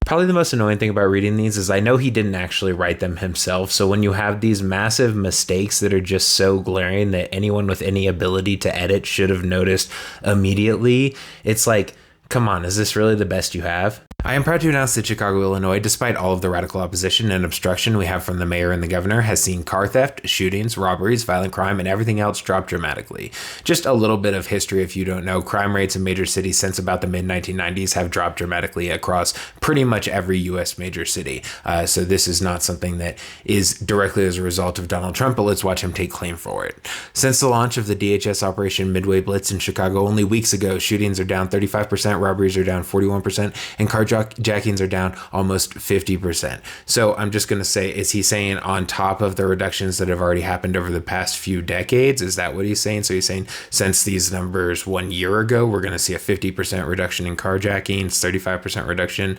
Probably the most annoying thing about reading these is I know he didn't actually write them himself. So when you have these massive mistakes that are just so glaring that anyone with any ability to edit should have noticed immediately, it's like, come on, is this really the best you have? I am proud to announce that Chicago, Illinois, despite all of the radical opposition and obstruction we have from the mayor and the governor, has seen car theft, shootings, robberies, violent crime, and everything else drop dramatically. Just a little bit of history if you don't know, crime rates in major cities since about the mid-1990s have dropped dramatically across pretty much every U.S. major city. So this is not something that is directly as a result of Donald Trump, but let's watch him take claim for it. Since the launch of the DHS Operation Midway Blitz in Chicago only weeks ago, shootings are down 35%, robberies are down 41%, and carjackings are down almost 50%. So I'm just going to say, is he saying on top of the reductions that have already happened over the past few decades? Is that what he's saying? So he's saying since these numbers 1 year ago, we're going to see a 50% reduction in carjackings, 35% reduction.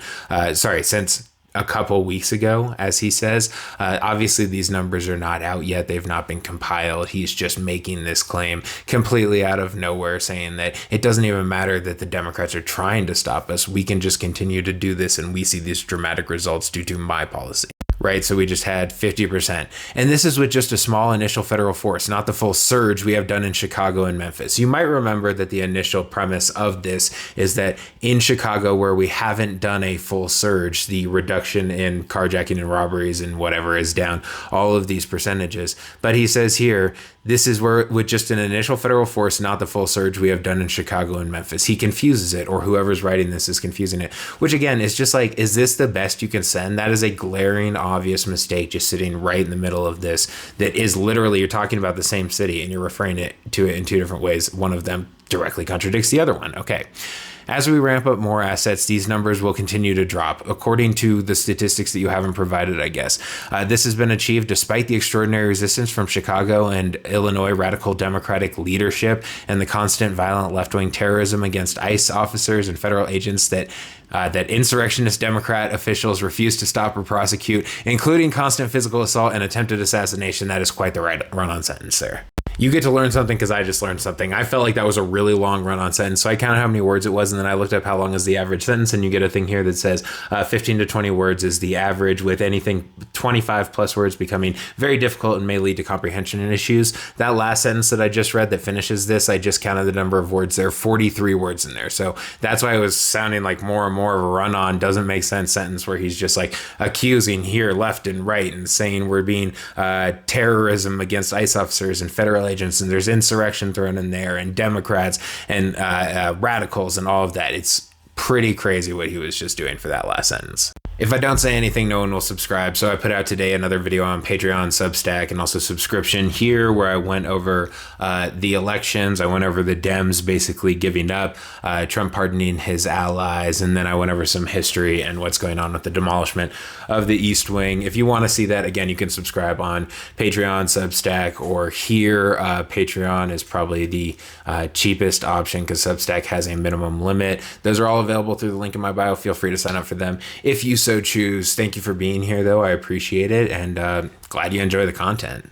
Since a couple weeks ago, as he says. Obviously, these numbers are not out yet. They've not been compiled. He's just making this claim completely out of nowhere, saying that it doesn't even matter that the Democrats are trying to stop us. We can just continue to do this, and we see these dramatic results due to my policy. Right, so we just had 50%. And this is with just a small initial federal force, not the full surge we have done in Chicago and Memphis. You might remember that the initial premise of this is that in Chicago, where we haven't done a full surge, the reduction in carjacking and robberies and whatever is down all of these percentages. But he says here, this is where with just an initial federal force, not the full surge we have done in Chicago and Memphis. He confuses it, or whoever's writing this is confusing it, which again is just like, is this the best you can send? That is a glaring, obvious mistake just sitting right in the middle of this. That is literally, you're talking about the same city and you're referring to it in two different ways. One of them directly contradicts the other one. Okay. As we ramp up more assets, these numbers will continue to drop, according to the statistics that you haven't provided, I guess. This has been achieved despite the extraordinary resistance from Chicago and Illinois radical Democratic leadership and the constant violent left-wing terrorism against ICE officers and federal agents that insurrectionist Democrat officials refuse to stop or prosecute, including constant physical assault and attempted assassination. That is quite the run-on sentence there. You get to learn something because I just learned something. I felt like that was a really long run-on sentence, so I counted how many words it was, and then I looked up how long is the average sentence, and you get a thing here that says 15 to 20 words is the average, with anything 25 plus words becoming very difficult and may lead to comprehension issues. That last sentence that I just read that finishes this, I just counted the number of words. There are 43 words in there, so that's why it was sounding like more and more of a run-on, doesn't make sense sentence where he's just like accusing here left and right and saying we're being terrorism against ICE officers and federal agents, and there's insurrection thrown in there, and Democrats and radicals and all of that. It's pretty crazy what he was just doing for that last sentence. If I don't say anything, no one will subscribe. So I put out today another video on Patreon, Substack, and also subscription here where I went over the elections. I went over the Dems basically giving up, Trump pardoning his allies, and then I went over some history and what's going on with the demolishment of the East Wing. If you want to see that, again, you can subscribe on Patreon, Substack, or here. Patreon is probably the cheapest option because Substack has a minimum limit. Those are all available through the link in my bio. Feel free to sign up for them if you so choose. Thank you for being here, though. I appreciate it, and glad you enjoy the content.